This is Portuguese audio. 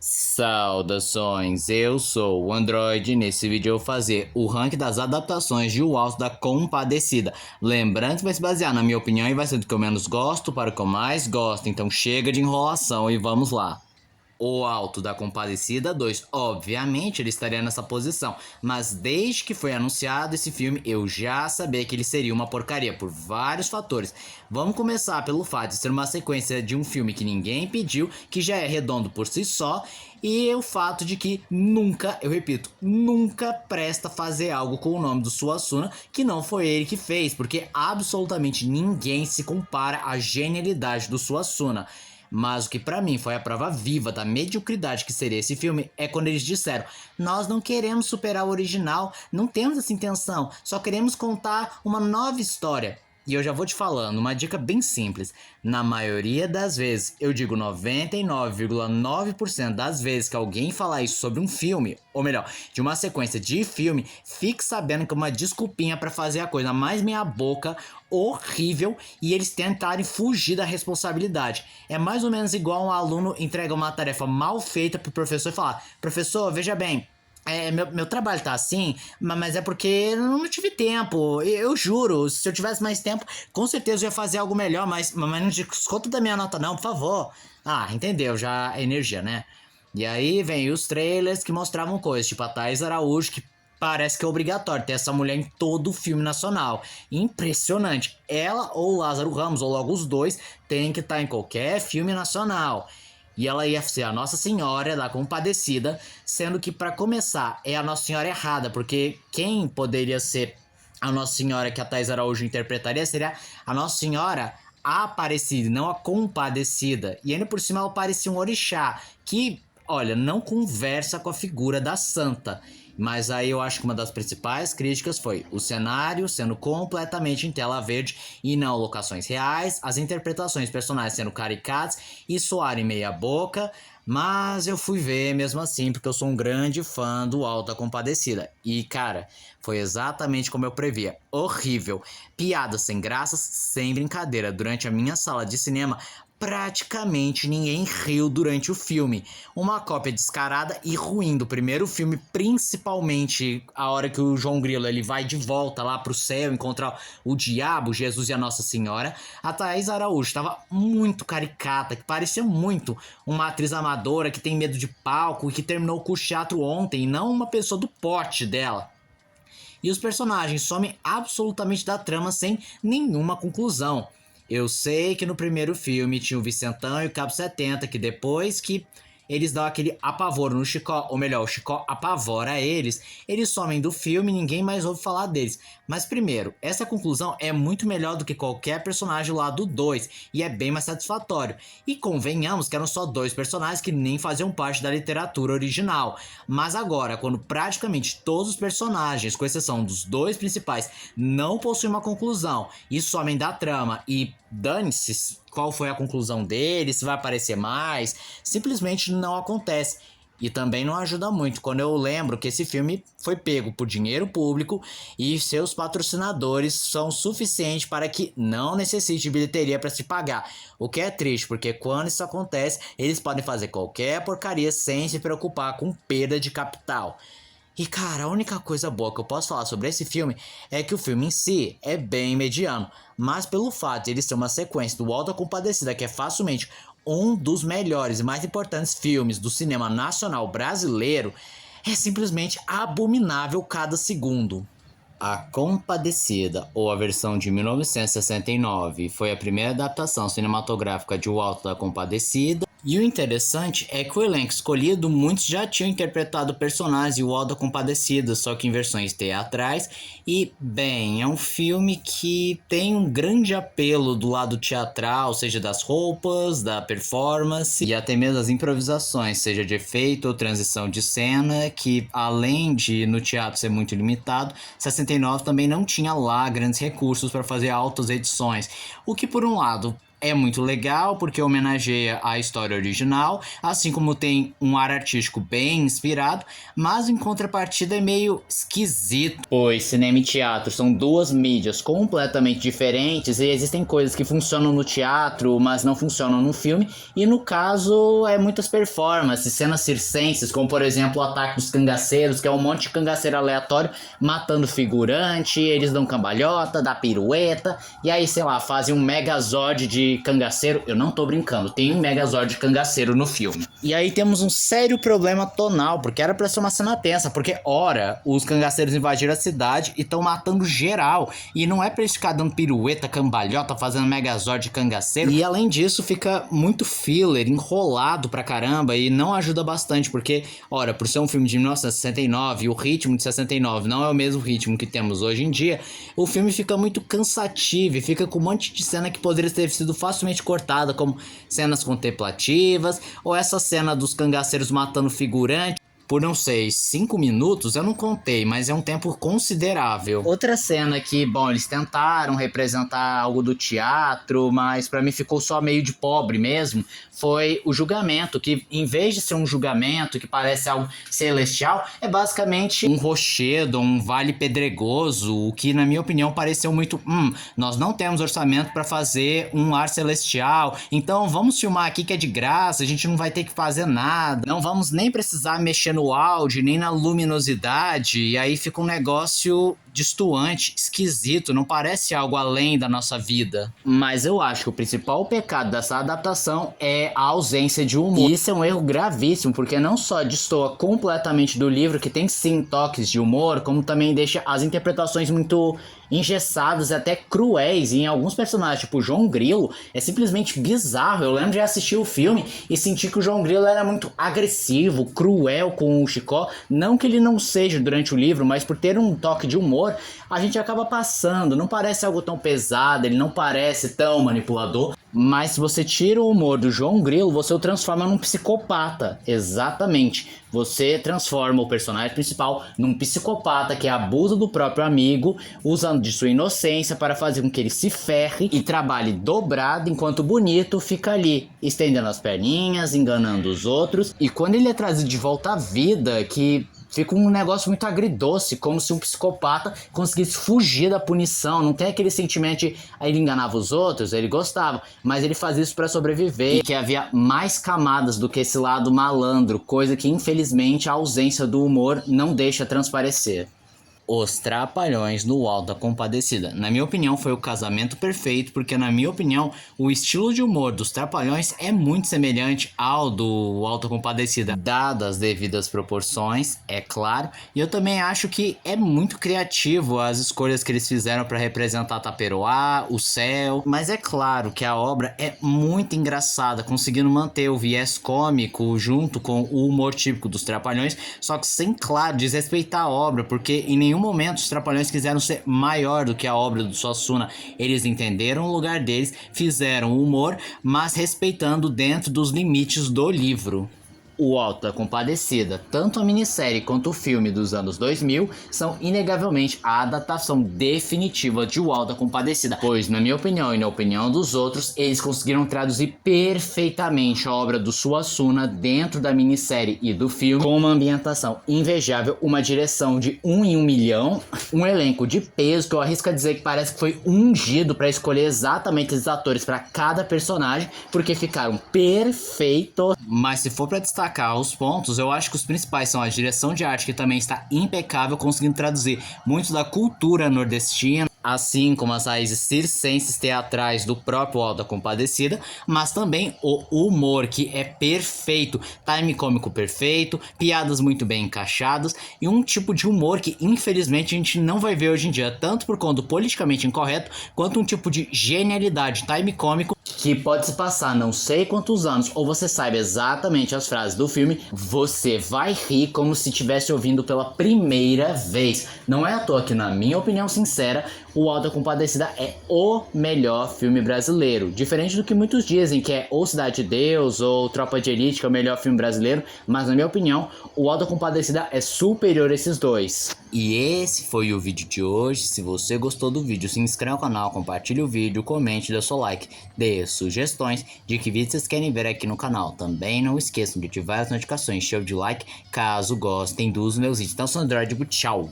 Saudações, eu sou o Android e nesse vídeo eu vou fazer o ranking das adaptações de O Alto da Compadecida. Lembrando que vai se basear na minha opinião e vai ser do que eu menos gosto para o que eu mais gosto, então chega de enrolação e vamos lá. O Alto da Compadecida 2, obviamente ele estaria nessa posição, mas desde que foi anunciado esse filme eu já sabia que ele seria uma porcaria por vários fatores. Vamos começar pelo fato de ser uma sequência de um filme que ninguém pediu, que já é redondo por si só, e o fato de que nunca, eu repito, nunca presta fazer algo com o nome do Suassuna que não foi ele que fez, porque absolutamente ninguém se compara à genialidade do Suassuna. Mas o que pra mim foi a prova viva da mediocridade que seria esse filme é quando eles disseram: nós não queremos superar o original, não temos essa intenção, só queremos contar uma nova história. E eu já vou te falando, uma dica bem simples. Na maioria das vezes, eu digo 99,9% das vezes que alguém falar isso sobre um filme, ou melhor, de uma sequência de filme, fique sabendo que é uma desculpinha pra fazer a coisa mais meia boca, horrível, e eles tentarem fugir da responsabilidade. É mais ou menos igual um aluno entrega uma tarefa mal feita pro professor e falar: professor, veja bem, meu trabalho tá assim, mas é porque eu não tive tempo. Eu juro, se eu tivesse mais tempo, com certeza eu ia fazer algo melhor, mas não desconta da minha nota não, por favor. Ah, entendeu, já é energia, né? E aí vem os trailers que mostravam coisas, tipo a Thaís Araújo, que parece que é obrigatório ter essa mulher em todo o filme nacional. Impressionante. Ela ou Lázaro Ramos, ou logo os dois, tem que estar em qualquer filme nacional. E ela ia ser a Nossa Senhora da Compadecida, sendo que, para começar, é a Nossa Senhora errada, porque quem poderia ser a Nossa Senhora que a Thaís Araújo interpretaria seria a Nossa Senhora Aparecida, não a Compadecida. E ainda por cima ela parecia um orixá, que, olha, não conversa com a figura da santa. Mas aí eu acho que uma das principais críticas foi o cenário sendo completamente em tela verde e não locações reais, as interpretações de personagens sendo caricatas e soarem meia boca, mas eu fui ver mesmo assim porque eu sou um grande fã do Alto da Compadecida. E cara, foi exatamente como eu previa, horrível, piadas sem graças, sem brincadeira. Durante a minha sala de cinema, praticamente ninguém riu durante o filme. Uma cópia descarada e ruim do primeiro filme, principalmente a hora que o João Grilo ele vai de volta lá pro céu encontrar o diabo, Jesus e a Nossa Senhora. A Thaís Araújo estava muito caricata, que parecia muito uma atriz amadora que tem medo de palco e que terminou o curso de teatro ontem, e não uma pessoa do porte dela. E os personagens somem absolutamente da trama sem nenhuma conclusão. Eu sei que no primeiro filme tinha o Vicentão e o Cabo 70, que depois que eles dão aquele apavoro no Chicó, ou melhor, o Chicó apavora eles somem do filme e ninguém mais ouve falar deles. Mas primeiro, essa conclusão é muito melhor do que qualquer personagem lá do 2 e é bem mais satisfatório. E convenhamos que eram só dois personagens que nem faziam parte da literatura original. Mas agora, quando praticamente todos os personagens, com exceção dos dois principais, não possuem uma conclusão e somem da trama e dane-se qual foi a conclusão dele, se vai aparecer mais, simplesmente não acontece. E também não ajuda muito quando eu lembro que esse filme foi pego por dinheiro público e seus patrocinadores são suficientes para que não necessite de bilheteria para se pagar. O que é triste, porque quando isso acontece, eles podem fazer qualquer porcaria sem se preocupar com perda de capital. E cara, a única coisa boa que eu posso falar sobre esse filme é que o filme em si é bem mediano, mas pelo fato de ele ser uma sequência do Alto da Compadecida, que é facilmente um dos melhores e mais importantes filmes do cinema nacional brasileiro, é simplesmente abominável cada segundo. A Compadecida, ou a versão de 1969, foi a primeira adaptação cinematográfica de O Alto da Compadecida. E o interessante é que o elenco escolhido, muitos já tinham interpretado personagens de O Auto da Compadecida, só que em versões teatrais. E, bem, é um filme que tem um grande apelo do lado teatral, seja das roupas, da performance e até mesmo das improvisações, seja de efeito ou transição de cena, que além de no teatro ser muito limitado, 69 também não tinha lá grandes recursos para fazer altas edições, o que por um lado é muito legal porque homenageia a história original, assim como tem um ar artístico bem inspirado, mas em contrapartida é meio esquisito, pois cinema e teatro são duas mídias completamente diferentes e existem coisas que funcionam no teatro, mas não funcionam no filme, e no caso é muitas performances, cenas circenses, como por exemplo o ataque dos cangaceiros, que é um monte de cangaceiro aleatório matando figurante, eles dão cambalhota, dá pirueta, e aí sei lá, fazem um megazord de cangaceiro. Eu não tô brincando, tem um megazord de cangaceiro no filme. E aí temos um sério problema tonal, porque era pra ser uma cena tensa, porque ora, os cangaceiros invadiram a cidade e estão matando geral, e não é pra eles ficar dando pirueta, cambalhota, fazendo megazord de cangaceiro. E além disso fica muito filler, enrolado pra caramba, e não ajuda bastante, porque ora, por ser um filme de 1969 e o ritmo de 69 não é o mesmo ritmo que temos hoje em dia, o filme fica muito cansativo e fica com um monte de cena que poderia ter sido facilmente cortada, como cenas contemplativas, ou essa cena dos cangaceiros matando figurante. Por, não sei, 5 minutos, eu não contei, mas é um tempo considerável. Outra cena que, bom, eles tentaram representar algo do teatro, mas pra mim ficou só meio de pobre mesmo, foi o julgamento, que em vez de ser um julgamento que parece algo celestial, é basicamente um rochedo, um vale pedregoso, o que na minha opinião pareceu muito, nós não temos orçamento pra fazer um ar celestial, então vamos filmar aqui que é de graça, a gente não vai ter que fazer nada, não vamos nem precisar mexer no áudio, nem na luminosidade, e aí fica um negócio destoante, esquisito, não parece algo além da nossa vida. Mas eu acho que o principal pecado dessa adaptação é a ausência de humor. E isso é um erro gravíssimo, porque não só destoa completamente do livro, que tem sim toques de humor, como também deixa as interpretações muito engessadas e até cruéis. E em alguns personagens, tipo o João Grilo, é simplesmente bizarro. Eu lembro de assistir o filme e sentir que o João Grilo era muito agressivo, cruel com o Chicó. Não que ele não seja durante o livro, mas por ter um toque de humor, a gente acaba passando. Não parece algo tão pesado, ele não parece tão manipulador. Mas se você tira o humor do João Grilo, você o transforma num psicopata. Exatamente. Você transforma o personagem principal num psicopata que abusa do próprio amigo, usando de sua inocência para fazer com que ele se ferre e trabalhe dobrado, enquanto o bonito fica ali, estendendo as perninhas, enganando os outros. E quando ele é trazido de volta à vida, que fica um negócio muito agridoce, como se um psicopata conseguisse fugir da punição. Não tem aquele sentimento de ele enganava os outros, ele gostava, mas ele fazia isso para sobreviver, e que havia mais camadas do que esse lado malandro, coisa que infelizmente a ausência do humor não deixa transparecer. Os Trapalhões no Alto da Compadecida. Na minha opinião, foi o casamento perfeito, porque na minha opinião, o estilo de humor dos Trapalhões é muito semelhante ao do Alto da Compadecida, dadas as devidas proporções, é claro. E eu também acho que é muito criativo as escolhas que eles fizeram para representar Taperoá, o céu. Mas é claro que a obra é muito engraçada, conseguindo manter o viés cômico junto com o humor típico dos Trapalhões, só que sem, claro, desrespeitar a obra, porque em nenhum momento os Trapalhões quiseram ser maior do que a obra do Suassuna. Eles entenderam o lugar deles, fizeram humor, mas respeitando dentro dos limites do livro. O Alto da Compadecida, tanto a minissérie quanto o filme dos anos 2000, são inegavelmente a adaptação definitiva de O Alto da Compadecida, pois, na minha opinião e na opinião dos outros, eles conseguiram traduzir perfeitamente a obra do Suassuna dentro da minissérie e do filme, com uma ambientação invejável, uma direção de 1 em 1 milhão, um elenco de peso que eu arrisco a dizer que parece que foi ungido para escolher exatamente os atores para cada personagem, porque ficaram perfeitos. Mas se for para destacar os pontos, eu acho que os principais são a direção de arte, que também está impecável, conseguindo traduzir muito da cultura nordestina, assim como as raízes circenses teatrais do próprio Alto da Compadecida, mas também o humor, que é perfeito, time cômico perfeito, piadas muito bem encaixadas, e um tipo de humor que infelizmente a gente não vai ver hoje em dia, tanto por conta do politicamente incorreto, quanto um tipo de genialidade, time cômico, que pode se passar não sei quantos anos, ou você sabe exatamente as frases do filme, você vai rir como se estivesse ouvindo pela primeira vez. Não é à toa que, na minha opinião sincera, O Alto da Compadecida é o melhor filme brasileiro. Diferente do que muitos dizem, que é ou Cidade de Deus ou Tropa de Elite, que é o melhor filme brasileiro, mas na minha opinião, O Alto da Compadecida é superior a esses dois. E esse foi o vídeo de hoje. Se você gostou do vídeo, se inscreva no canal, compartilhe o vídeo, comente, dê seu like, dê sugestões de que vídeos vocês querem ver aqui no canal. Também não esqueçam de ativar as notificações, show de like caso gostem dos meus vídeos. Então, Sandro, eu digo tchau.